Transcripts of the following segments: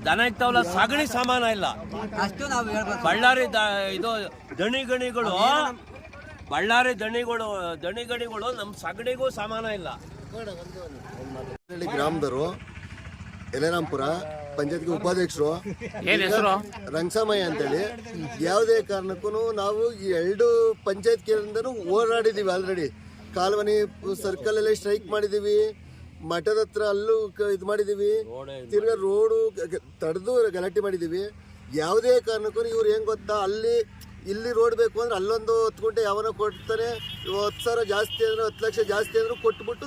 ದನ ಇಕ್ತಾವಲ್ಲ ಸಗಣಿ ಸಮಾನ ಇಲ್ಲ ಅಷ್ಟು ನಾವು ಹೇಳ್ಬೇಕು. ಬಳ್ಳಾರಿ ಇದು ದಣಿಗಣಿಗಳು ಬಳ್ಳಾರಿ ದಣಿಗಣಿಗಳು ನಮ್ಮ ಸಗಣಿಗೂ ಸಮಾನ ಇಲ್ಲ. ಗ್ರಾಮದವರು ಯಲರಾಂಪುರ ಪಂಚಾಯತ್ಗೆ ಉಪಾಧ್ಯಕ್ಷರು ರಂಗಸಾಮಯ್ಯ ಅಂತೇಳಿ ಯಾವುದೇ ಕಾರಣಕ್ಕೂ ನಾವು ಈ 2 ಪಂಚಾಯತ್ ಕೇಂದ್ರದಿಂದನೂ ಹೋರಾಡಿದ್ದೀವಿ. ಆಲ್ರೆಡಿ ಕಾಲ್ವನಿ ಸರ್ಕಲ್ ಅಲ್ಲಿ ಸ್ಟ್ರೈಕ್ ಮಾಡಿದ್ದೀವಿ, ಮಠದ ಹತ್ರ ಅಲ್ಲೂ ಇದು ಮಾಡಿದ್ದೀವಿ, ತಿರ್ಗಾ ರೋಡು ತಡೆದು ಗಲಾಟೆ ಮಾಡಿದ್ದೀವಿ. ಯಾವುದೇ ಕಾರಣಕ್ಕೂ ಇವ್ರು ಹೆಂಗೆ ಗೊತ್ತಾ, ಇಲ್ಲಿ ರೋಡ್ ಬೇಕು ಅಂದ್ರೆ ಅಲ್ಲೊಂದು 10 ಗುಂಟೆ ಯಾವನೋ ಕೊಡ್ತಾರೆ, 10,000 ಜಾಸ್ತಿ ಅಂದ್ರೆ 10 ಲಕ್ಷ ಜಾಸ್ತಿ ಅಂದ್ರೆ ಕೊಟ್ಬಿಟ್ಟು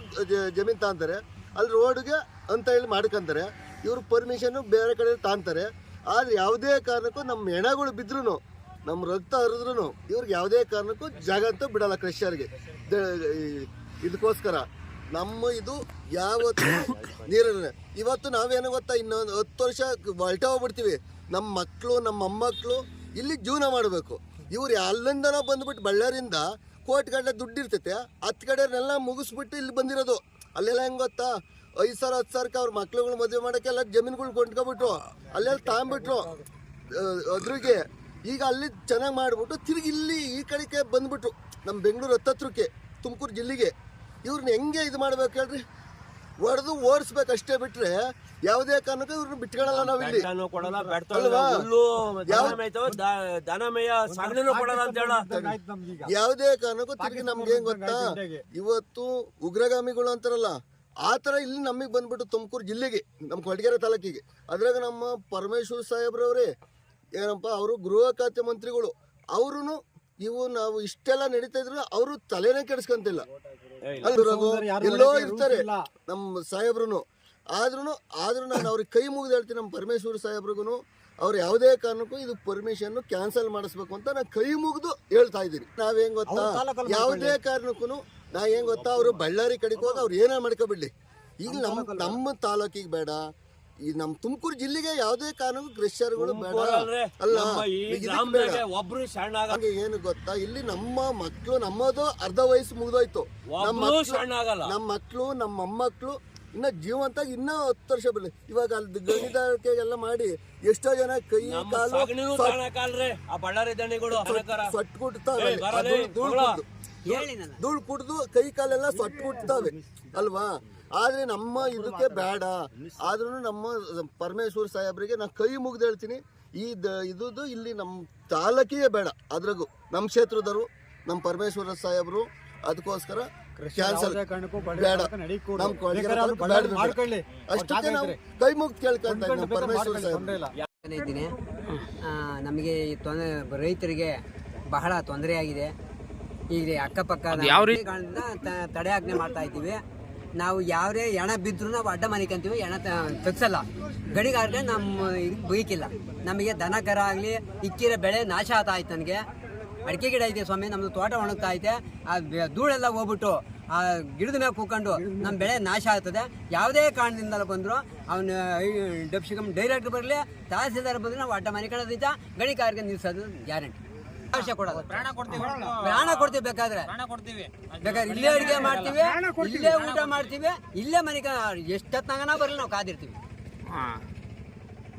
ಜಮೀನು ತಾಂತಾರೆ, ಅಲ್ಲಿ ರೋಡ್ಗೆ ಅಂತ ಹೇಳಿ ಮಾಡ್ಕೊಂತಾರೆ. ಇವ್ರು ಪರ್ಮಿಷನ್ನು ಬೇರೆ ಕಡೆ ತಾಂತಾರೆ. ಆದರೆ ಯಾವುದೇ ಕಾರಣಕ್ಕೂ ನಮ್ಮ ಹೆಣಗಳು ಬಿದ್ರೂ, ನಮ್ಮ ರಕ್ತ ಹರಿದ್ರೂ ಇವ್ರಿಗೆ ಯಾವುದೇ ಕಾರಣಕ್ಕೂ ಜಾಗ ಅಂತ ಬಿಡಲ್ಲ ಕ್ರಷರ್ಗೆ. ಇದಕ್ಕೋಸ್ಕರ ನಮ್ಮ ಇದು ಯಾವತ್ತು ನೀರನ್ನು ಇವತ್ತು ನಾವೇನೋ ಗೊತ್ತಾ, ಇನ್ನೊಂದು 10 ವರ್ಷ ಹೊಲ್ಟ ಹೋಗ್ಬಿಡ್ತೀವಿ. ನಮ್ಮ ಮಕ್ಕಳು ನಮ್ಮ ಮೊಮ್ಮಕ್ಕಳು ಇಲ್ಲಿ ಜೀವನ ಮಾಡಬೇಕು. ಇವ್ರು ಅಲ್ಲಿಂದನೋ ಬಂದ್ಬಿಟ್ಟು ಬಳ್ಳಾರಿಯಿಂದ ಕೋಟಿಗಟ್ಟಲೆ ದುಡ್ಡು ಇರ್ತೈತೆ, 10 ಕಡೆನೆಲ್ಲ ಮುಗಿಸ್ಬಿಟ್ಟು ಇಲ್ಲಿ ಬಂದಿರೋದು. ಅಲ್ಲೆಲ್ಲ ಹೆಂಗೆ ಗೊತ್ತಾ, 5,000 10,000ಕ್ಕೆ ಅವ್ರ ಮಕ್ಳುಗಳು ಮದುವೆ ಮಾಡೋಕ್ಕೆ ಎಲ್ಲ ಜಮೀನುಗಳು ಕೊಂಡ್ಕೊಬಿಟ್ರು, ಅಲ್ಲೆಲ್ಲ ತಗೊಂಬಿಟ್ರು ಅದ್ರಿಗೆ. ಈಗ ಅಲ್ಲಿ ಚೆನ್ನಾಗಿ ಮಾಡಿಬಿಟ್ಟು ತಿರುಗಿ ಇಲ್ಲಿ ಈ ಕಡೆಗೆ ಬಂದ್ಬಿಟ್ರು, ನಮ್ಮ ಬೆಂಗಳೂರು ಹತ್ತತ್ರಕ್ಕೆ ತುಮಕೂರು ಜಿಲ್ಲೆಗೆ. ಇವ್ರನ್ನ ಹೆಂಗೆ ಇದು ಮಾಡ್ಬೇಕು ಹೇಳ್ರಿ, ಹೊಡೆದು ಓಡಿಸ್ಬೇಕಷ್ಟೇ ಬಿಟ್ರೆ ಯಾವುದೇ ಕಾರಣಕ್ಕೂ ಇವ್ರನ್ನ ಬಿಟ್ಕೊಳಲ್ಲ ನಾವು ಇಲ್ಲಿ. ಯಾವುದೇ ಕಾರಣಕ್ಕೂ ತಿರುಗಿ ನಮ್ಗೆ ಏನ್ ಗೊತ್ತಾ, ಇವತ್ತು ಉಗ್ರಗಾಮಿಗಳು ಅಂತಾರಲ್ಲ ಆ ಥರ ಇಲ್ಲಿ ನಮಗೆ ಬಂದ್ಬಿಟ್ಟು ತುಮಕೂರು ಜಿಲ್ಲೆಗೆ, ನಮ್ಮ ಕೊಡಗೆರೆ ತಾಲೂಕಿಗೆ. ಅದ್ರಾಗ ನಮ್ಮ ಪರಮೇಶ್ವರ್ ಸಾಹೇಬ್ರವ್ರೆ ಏನಪ್ಪ, ಅವರು ಗೃಹ ಖಾತೆ ಮಂತ್ರಿಗಳು, ಅವರು ನಾವು ಇಷ್ಟೆಲ್ಲ ನಡೀತಾ ಇದ್ರು ಅವರು ತಲೆನೇ ಕೆಡಿಸ್ಕೊಂತಿಲ್ಲ. ಎಲ್ಲೋ ಇರ್ತಾರೆ ನಮ್ಮ ಸಾಹೇಬ್ರು. ಆದ್ರೂ ನಾನು ಅವ್ರಿಗೆ ಕೈ ಮುಗಿದು ಹೇಳ್ತೀನಿ, ನಮ್ಮ ಪರಮೇಶ್ವರ್ ಸಾಹೇಬ್ರಿಗೂ ಅವ್ರು ಯಾವುದೇ ಕಾರಣಕ್ಕೂ ಇದು ಪರ್ಮಿಷನ್ ಕ್ಯಾನ್ಸಲ್ ಮಾಡಿಸ್ಬೇಕು ಅಂತ ನಾನು ಕೈ ಮುಗಿದು ಹೇಳ್ತಾ ಇದ್ದೀನಿ. ನಾವೇನ್ ಗೊತ್ತಾ, ಯಾವುದೇ ಕಾರಣಕ್ಕೂ ಏನ್ ಗೊತ್ತಾ, ಅವರು ಬಳ್ಳಾರಿ ಕಡೆಗೆ ಹೋಗಿ ಅವ್ರು ಏನೇ ಮಾಡ್ಕೊಬಿಡ್ಲಿ. ಈಗ ನಮ್ಮ ತಾಲೂಕಿಗೆ ಬೇಡ, ಈ ನಮ್ಮ ತುಮಕೂರು ಜಿಲ್ಲೆಗೆ ಯಾವುದೇ ಕಾರಣಕ್ಕೂ ಕ್ರಿಶ್ಚಿಯನ್ಗಳು ಬೇಡ. ಅಲ್ಲ ಏನು ಗೊತ್ತಾ, ಇಲ್ಲಿ ನಮ್ಮ ಮಕ್ಕಳು, ನಮ್ಮದು ಅರ್ಧ ವಯಸ್ಸು ಮುಗಿದೋಯ್ತು, ನಮ್ಮ ಮಕ್ಕಳು ನಮ್ಮ ಮೊಮ್ಮಕ್ಕಳು ಇನ್ನ ಜೀವಂತಾಗಿ ಇನ್ನೂ 10 ವರ್ಷ ಬರಲಿ. ಇವಾಗ ಅಲ್ಲಿ ಗಣಿಗಾರಿಕೆಗೆಲ್ಲ ಮಾಡಿ ಎಷ್ಟೋ ಜನ ಕೈ ಕಾಲು ಸೊಟ್ಟು ಕುಟ್ತಾವೆ, ಧೂಳು ಕುಡ್ದು ಕೈ ಕಾಲೆಲ್ಲ ಸೊಟ್ಟು ಕುಟ್ತಾವೆ ಅಲ್ವಾ. ಆದ್ರೆ ನಮ್ಮ ಇದಕ್ಕೆ ಬೇಡ. ಆದ್ರೂ ನಮ್ಮ ಪರಮೇಶ್ವರ್ ಸಾಹೇಬ್ರಿಗೆ ನಾನು ಕೈ ಮುಗ್ದು ಹೇಳ್ತೀನಿ, ಇದು ಇಲ್ಲಿ ನಮ್ಮ ತಾಲೂಕಿಗೆ ಬೇಡ, ಅದ್ರಾಗೂ ನಮ್ಮ ಕ್ಷೇತ್ರದವರು ನಮ್ಮ ಪರಮೇಶ್ವರ ಸಾಹೇಬ್ರು. ಅದಕ್ಕೋಸ್ಕರ ಕ್ಯಾನ್ಸಲ್ ಬೇಡ, ಅಷ್ಟಕ್ಕೆ ನಾವು ಕೈ ಮುಗ್ದು ಕೇಳ್ಕೊಂತ ಪರಮೇಶ್ವರ ಸಾಹೇಬ್ರು. ಇದ್ದೀನಿ, ನಮಗೆ ರೈತರಿಗೆ ಬಹಳ ತೊಂದರೆ ಆಗಿದೆ. ಈಗ ಅಕ್ಕಪಕ್ಕ ತಡೆಯಾಜ್ಞೆ ಮಾಡ್ತಾ ಇದ್ದೀವಿ. ನಾವು ಯಾವ್ದೇ ಎಣ ಬಿದ್ದರೂ ನಾವು ಅಡ್ಡ ಮನಿಕಂತೀವಿ, ಎಣ ತೆಗ್ಸಲ್ಲ. ಗಣಿಗಾರರಿಗೆ ನಮ್ಮ ಬೈಕಿಲ್ಲ. ನಮಗೆ ದನ ಕರ ಆಗಲಿ ಇಕ್ಕಿರೋ ಬೆಳೆ ನಾಶ ಆಯ್ತು. ನನಗೆ ಅಡಿಕೆ ಗಿಡ ಐತೆ ಸ್ವಾಮಿ, ನಮ್ಮದು ತೋಟ ಒಣಗ್ತಾ ಐತೆ, ಆ ಧೂಳೆಲ್ಲ ಹೋಗ್ಬಿಟ್ಟು ಆ ಗಿಡದ ಮೇಲೆ ಕೂಕೊಂಡು ನಮ್ಮ ಬೆಳೆ ನಾಶ ಆಗ್ತದೆ. ಯಾವುದೇ ಕಾರಣದಿಂದಲೂ ಬಂದರೂ ಅವನು ಡೆಪ್ಸಿಕಮ್ ಡೈರೆಕ್ಟರ್ ಬರಲಿ, ತಹಸೀಲ್ದಾರ್ ಬಂದರೆ ನಾವು ಅಡ್ಡ ಮನಿಕೊಳ್ಳೋದ್ರಿಂದ ಗಣಿಗಾರರಿಗೆ ನಿಲ್ಲಿಸೋದು ಗ್ಯಾರಂಟಿ. ಪ್ರಾಣ ಕೊಡ್ತೀವಿ, ಬೇಕಾದ್ರೆ ಇಲ್ಲೇ ಅಡಿಗೆ ಮಾಡ್ತೀವಿ, ಇಲ್ಲೇ ಊಟ ಮಾಡ್ತೀವಿ, ಇಲ್ಲೇ ಮನೆಗೆ ಎಷ್ಟೊತ್ತಂಗನ ಬರಲಿ ನಾವು ಕಾದಿರ್ತೀವಿ.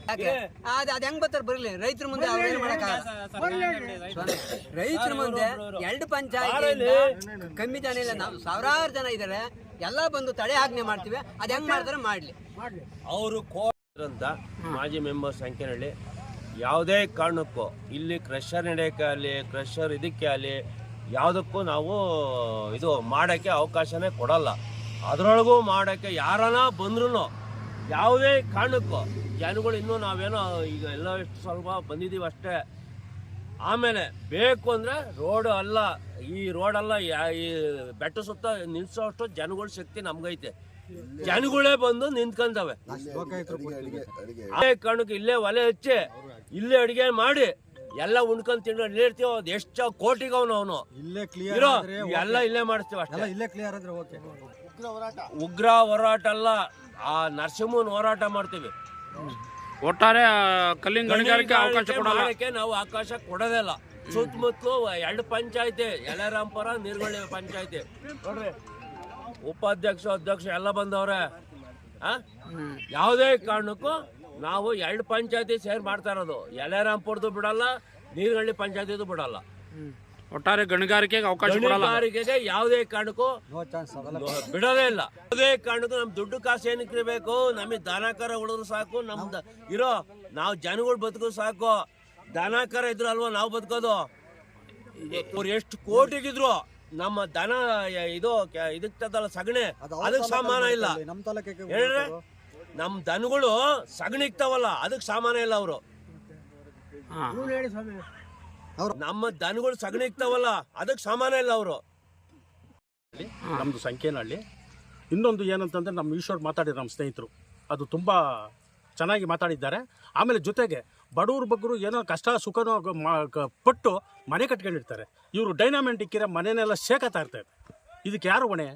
ಯಾಕೆ ಅದ್ ಹೆಂಗ್ ಬರ್ತಾರೆ ಬರಲಿ, ರೈತರ ಮುಂದೆ ಅವ್ರೇನು ಮಾಡಕ್ಕಾಗಲ್ಲ. ರೈತರ ಮುಂದೆ 2 ಪಂಚಾಯತ್ ಕಮ್ಮಿ ಜನ ಇಲ್ಲ, ನಾವು ಸಾವಿರಾರು ಜನ ಇದ್ದಾರೆ, ಎಲ್ಲ ಬಂದು ತಡೆ ಆಜ್ಞೆ ಮಾಡ್ತೀವಿ. ಅದ್ ಹೆಂಗ್ ಮಾಡ್ತಾರೆ ಮಾಡ್ಲಿ. ಅವರು ಅಂತ ಮಾಜಿ ಮೆಂಬರ್ ಸಂಖ್ಯೆನಲ್ಲಿ ಯಾವುದೇ ಕಾರಣಕ್ಕೂ ಇಲ್ಲಿ ಕ್ರಷರ್ ನಡೆಯೋಕ್ಕೆ ಆಗಲಿ, ಕ್ರಷರ್ ಇದಕ್ಕೆ ಆಗಲಿ ಯಾವುದಕ್ಕೂ ನಾವು ಇದು ಮಾಡೋಕ್ಕೆ ಅವಕಾಶನೇ ಕೊಡಲ್ಲ. ಅದರೊಳಗೂ ಮಾಡೋಕ್ಕೆ ಯಾರನ್ನ ಬಂದ್ರೂ ಯಾವುದೇ ಕಾರಣಕ್ಕೂ ಜನಗಳು ಇನ್ನೂ ನಾವೇನೋ ಈಗ ಎಲ್ಲ ಎಷ್ಟು ಸ್ವಲ್ಪ ಬಂದಿದ್ದೀವಿ ಅಷ್ಟೇ. ಆಮೇಲೆ ಬೇಕು ಅಂದರೆ ರೋಡ್ ಅಲ್ಲ, ಈ ರೋಡಲ್ಲ, ಈ ಬೆಟ್ಟ ಸುತ್ತ ನಿಲ್ಸೋಷ್ಟು ಜನಗಳ ಶಕ್ತಿ ನಮ್ಗೈತೆ. ಜನಗಳೇ ಬಂದು ನಿಂತ್ಕೊಂತವೆ. ಅದೇ ಕಾರಣಕ್ಕೆ ಇಲ್ಲೇ ಒಲೆ ಹಚ್ಚಿ ಇಲ್ಲೇ ಅಡಿಗೆ ಮಾಡಿ ಎಲ್ಲ ಉಣ್ಕೊಂಡ್ ತಿಂಡು ಇಲ್ಲೇ ಇರ್ತೀವಿ. ಅದು ಎಷ್ಟು ಕೋಟಿಗವನು ಅವನು ಇರೋ ಎಲ್ಲ ಇಲ್ಲೇ ಮಾಡಿಸ್ತೀವಿ ಅಷ್ಟೇ. ಉಗ್ರ ಹೋರಾಟ ಅಲ್ಲ, ಆ ನರಸಿಂಹನ್ ಹೋರಾಟ ಮಾಡ್ತೀವಿ. ಒಟ್ಟಾರೆ ಕಲ್ಲಿನ ಗಣಿಗಾರಿಕೆ ಅವಕಾಶ ಕೊಡೋಕೆ ನಾವು ಅವಕಾಶ ಕೊಡೋದೇ ಇಲ್ಲ. ಸುತ್ತಮುತ್ತಲು 2 ಪಂಚಾಯತಿ, ಯಲರಾಂಪುರ, ನೀರ್ಗೊಳ್ಳಿ ಪಂಚಾಯತಿ ನೋಡ್ರಿ, ಉಪಾಧ್ಯಕ್ಷ ಅಧ್ಯಕ್ಷ ಎಲ್ಲ ಬಂದವ್ರೆ. ಯಾವುದೇ ಕಾರಣಕ್ಕೂ ನಾವು 2 ಪಂಚಾಯತಿ ಸೇರ್ ಮಾಡ್ತಾ ಇರೋದು. ಯಲೆರಾಂಪುರದ್ದು ಬಿಡಲ್ಲ, ನೀರ್ಗಳ್ಳಿ ಪಂಚಾಯತಿದು ಬಿಡಲ್ಲ. ಒಟ್ಟಾರೆ ಗಣಿಗಾರಿಕೆಗೆ ಅವಕಾಶ ಕೊಡಲ್ಲ. ಗಣಿಗಾರಿಕೆಗೆ ಯಾವುದೇ ಕಾರಣಕ್ಕೂ ಬಿಡೋದೇ ಇಲ್ಲ. ಯಾವುದೇ ಕಾರಣಕ್ಕೂ ನಮ್ ದುಡ್ಡು ಕಾಸು ಏನಕ್ಕೆ ಬೇಕು? ನಮಗೆ ದನ ಕರ ಉಳಿದ್ರು ಸಾಕು, ನಮ್ದು ಇರೋ ನಾವು ಜನಗಳು ಬದುಕೋ ಸಾಕು. ದನ ಕರ ಇದ್ರು ಅಲ್ವಾ ನಾವು ಬದುಕೋದು. ಅವ್ರು ಎಷ್ಟು ಕೋಟಿಗಿದ್ರು ನಮ್ಮ ದನ ಇದು ಇದಕ್ ತದಲ್ಲ ಸಗಣಿ, ಅದಕ್ಕೆ ಸಮಾನ ಇಲ್ಲ ಹೇಳ್ರೆ. ನಮ್ ದನಗಳು ಸಗಣಿ ಇಕ್ತಾವಲ್ಲ, ಅದಕ್ಕೆ ಸಮಾನ ಇಲ್ಲ ಅವರು. ನಮ್ಮ ದನಗಳು ಸಗಣಿ ಇಕ್ತಾವಲ್ಲ, ಅದಕ್ಕೆ ಸಮಾನ ಇಲ್ಲ ಅವರು. ನಮ್ಮದು ಸಂಖ್ಯೆನಹಳ್ಳಿ. ಇನ್ನೊಂದು ಏನಂತಂದರೆ ನಮ್ಮ ಈಶ್ವರ್ ಮಾತಾಡಿದ್ರು ನಮ್ಮ ಸ್ನೇಹಿತರು, ಅದು ತುಂಬ ಚೆನ್ನಾಗಿ ಮಾತಾಡಿದ್ದಾರೆ. ಆಮೇಲೆ ಜೊತೆಗೆ ಬಡವ್ರ ಬಗ್ಗರು ಏನೋ ಕಷ್ಟ ಸುಖನೋ ಪಟ್ಟು ಮನೆ ಕಟ್ಕೊಂಡಿರ್ತಾರೆ. ಇವರು ಡೈನಾಮೆಂಟ್ ಇಕ್ಕಿರೋ ಮನೆಯೆಲ್ಲ ಶೇಕತ್ತಾ ಇರ್ತದೆ. ಇದಕ್ಕೆ ಯಾರು ಹೊಣೆ?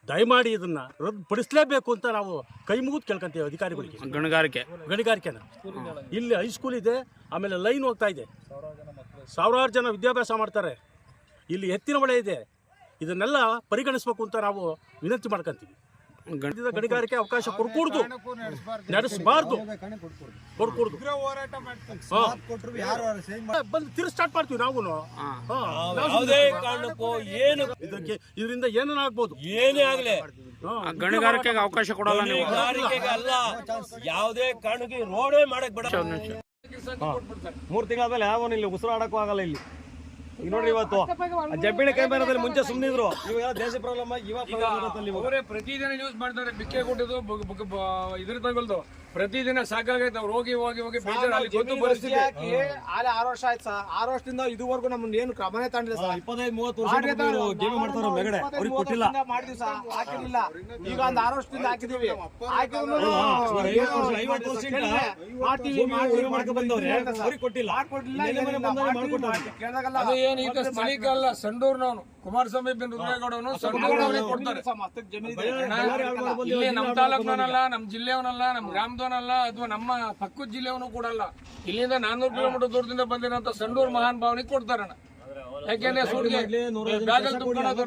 ದಯಮಾಡಿ ಇದನ್ನು ರದ್ದುಪಡಿಸಲೇಬೇಕು ಅಂತ ನಾವು ಕೈ ಮುಗಿದು ಕೇಳ್ಕೊಂತೀವಿ ಅಧಿಕಾರಿಗಳಿಗೆ. ಗಣಿಗಾರಿಕೆನ ಇಲ್ಲಿ ಹೈಸ್ಕೂಲ್ ಇದೆ, ಆಮೇಲೆ ಲೈನ್ ಹೋಗ್ತಾ ಇದೆ, ಸಾವಿರಾರು ಜನ ವಿದ್ಯಾಭ್ಯಾಸ ಮಾಡ್ತಾರೆ. ಇಲ್ಲಿ ಎತ್ತಿನ ಹೊಳೆ ಇದೆ. ಇದನ್ನೆಲ್ಲ ಪರಿಗಣಿಸಬೇಕು ಅಂತ ನಾವು ವಿನಂತಿ ಮಾಡ್ಕೊಂತೀವಿ. ಗಣಿಗಾರಿಕೆ ಅವಕಾಶ ಕೊಡ್ಕೂಡ್ದು, ನಡೆಸಬಾರ್ದು, ಕೊಡ್ಕೂಡ್ದು. ಬಂದು ತಿರು ಸ್ಟಾರ್ಟ್ ಮಾಡ್ತೀವಿ ನಾವು. ಯಾವುದೇ ಕಾರಣಕ್ಕೂ ಏನು ಇದರಿಂದ ಏನಾಗ್ಬೋದು, ಏನೇ ಆಗ್ಲಿ ಗಣಿಗಾರಿಕೆಗೆ ಅವಕಾಶ ಕೊಡಲ್ಲ. ಗಣಿಗಾರಿಕೆಗೆ ಅಲ್ಲ, ಯಾವುದೇ ಕಾರಣಕ್ಕೆ ರೋಡೇ ಮಾಡಕ್ ಬಿಡ. 3 ತಿಂಗಳಾದ್ಮೇಲೆ ಯಾವನು ಇಲ್ಲಿ ಉಸಿರಾಡಕ್ಕೂ ಆಗಲ್ಲ. ಇಲ್ಲಿ ಈಗ ನೋಡ್ರಿ, ಇವತ್ತು ಜಬ್ಬಿಣಿ ಕೈಬಾರದಲ್ಲಿ ಮುಂಚೆ ಸುಮ್ಮನಿದ್ರು, ಇವಾಗ ದೇಶ ಪ್ರಾಬ್ಲಮ್ ಅವರೇ ಪ್ರತಿದಿನ ನ್ಯೂಸ್ ಮಾಡ್ತಾರೆ. ಬಿಕ್ಕೆ ಕೊಟ್ಟಿದ್ದು ಇದ್ರ ತಗೊಳ್ದು ಪ್ರತಿದಿನ ಸಾಕಾಗೈತೆ. ಅವ್ರು ಹೋಗಿ ಹೋಗಿ ಹೋಗಿ ಬೇಜಾರು. ಅಲ್ಲಿ ಗೊತ್ತು ಪರಿಸ್ಥಿತಿ. 6 ವರ್ಷ ಆಯ್ತು ಸರ್. 6 ವರ್ಷದಿಂದ ಇದುವರೆಗೂ ನಮ್ಮನ್ನ ಏನು ಕ್ರಮನೇ ತಗೊಂಡಿಲ್ಲ ಸರ್. 25-30 ವರ್ಷ ಗೇಮಿ ಮಾಡ್ತಾರ ಮೆಗಡೆ, ಅವ್ರಿಗೆ ಕೊಟ್ಟಿಲ್ಲ. ಮಾಡಿದ್ವಿ ಸರ್, ಹಾಕಿರ್ಲಿಲ್ಲ. ಈಗ ಒಂದು 6 ವರ್ಷದಿಂದ ಹಾಕಿದೀವಿ. ಮಾಡ್ಕೊ ಬಂದವ್ರೆ, ಅವ್ರಿಗೆ ಕೊಟ್ಟಿಲ್ಲ. ಅದು ಏನು ಈಗ ಸ್ಥಳೀಕಲ್ಲ, ಸಂಡೂರ್ನವನು ಕುಮಾರಸ್ವಾಮಿ ಬಿನ್ ರುದ್ರೇಗೌಡವನು ಸಂಡೂರ್ನವನಿಗೆ ಕೊಡ್ತಾರೆ. ಇಲ್ಲಿ ನಮ್ಮ ತಾಲೂಕ್ನವನಲ್ಲ, ನಮ್ಮ ಜಿಲ್ಲೆಯವನಲ್ಲ, ನಮ್ಮ ಗ್ರಾಮದವನಲ್ಲ, ಅಥವಾ ನಮ್ಮ ಪಕ್ಕದ ಜಿಲ್ಲೆಯವನು ಕೊಡಲ್ಲ. ಇಲ್ಲಿಂದ 400 ಕಿಲೋಮೀಟರ್ ದೂರದಿಂದ ಬಂದಿರೋಂಥ ಸಂಡೂರ್ ಮಹಾನ್ ಭಾವನಿಗೆ ಕೊಡ್ತಾರಣ್ಣ. ಯಾಕೆಂದ್ರೆ ಸೂಟ್ಗೆ ಬ್ಯಾಗಲ್ಲಿ ತುಂಬ್ಕೊಳ್ಳೋದು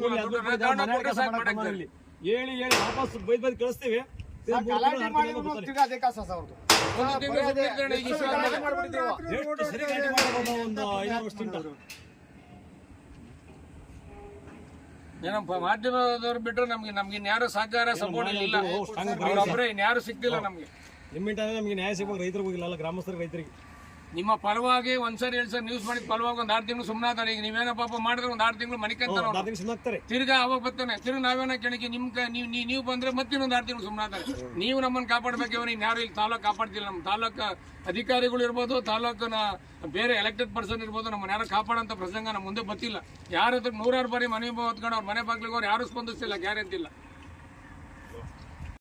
ಹೇಳಿ ವಾಪಸ್ ಬೈದ್ ಕಳಿಸ್ತೀವಿ. ಏನಪ್ಪ ಮಾಧ್ಯಮದವ್ರು ಬಿಟ್ಟರೆ ನಮ್ಗೆ ಇನ್ಯಾರು ಸಹಕಾರ ಸಪೋರ್ಟ್ ಇಲ್ಲ. ಅವರೊಬ್ಬರೇ ಇನ್ಯಾರು ಸಿಗ್ತಿಲ್ಲ ನಮ್ಗೆ. ನಿಮ್ಮಿಂದ ನಮ್ಗೆ ನ್ಯಾಯ ಸಿಗೋದು ರೈತರಿಗೆ ಹೋಗಿಲ್ಲ, ಗ್ರಾಮಸ್ಥರಿಗೆ, ರೈತರಿಗೆ. ನಿಮ್ಮ ಪರವಾಗಿ ಒಂದ್ಸರಿ 2 ಸರಿ ನ್ಯೂಸ್ ಮಾಡಿ ಪರವಾಗಿ 1 6 ತಿಂಗಳು ಸುಮ್ಮನಾತಾರೆ. ಈಗ ನೀವೇನೋ ಪಾಪ ಮಾಡಿದ್ರೆ 1 6 ತಿಂಗಳು ಮನಿಕಂತಾರೆ. ತಿರ್ಗಾ ಅವಾಗ ಬರ್ತಾನೆ. ತಿರ್ಗಿ ನಾವೇನೋ ಕೆಣಕಿ ನೀವು ಬಂದ್ರೆ ಮತ್ತೆ 1 6 ತಿಂಗಳು ಸುಮ್ಮನಾತಾರೆ. ನೀವು ನಮ್ಮನ್ನು ಕಾಪಾಡ್ಬೇಕೇವೋ, ಇನ್ಯಾರು ಇಲ್ಲಿ ತಾಲೂಕು ಕಾಪಾಡ್ತಿಲ್ಲ. ನಮ್ಮ ತಾಲೂಕು ಅಧಿಕಾರಿಗಳು ಇರ್ಬೋದು, ತಾಲೂಕಿನ ಬೇರೆ ಎಲೆಕ್ಟೆಡ್ ಪರ್ಸನ್ ಇರ್ಬೋದು, ನಮ್ಮನ್ನ ಯಾರು ಕಾಪಾಡೋಂಥ ಪ್ರಸಂಗ ನಮ್ಮ ಮುಂದೆ ಗೊತ್ತಿಲ್ಲ. ಯಾರ ಹತ್ರ 100 ಬಾರಿ ಮನೆ ಹೊತ್ಕೊಂಡು ಅವ್ರ ಮನೆ ಬಾಗ್ಲಿಗೆ ಅವ್ರು ಯಾರು ಸ್ಪಂದಿಸ್ತಿಲ್ಲ, ಗ್ಯಾರಂಟಿ ಇಲ್ಲ.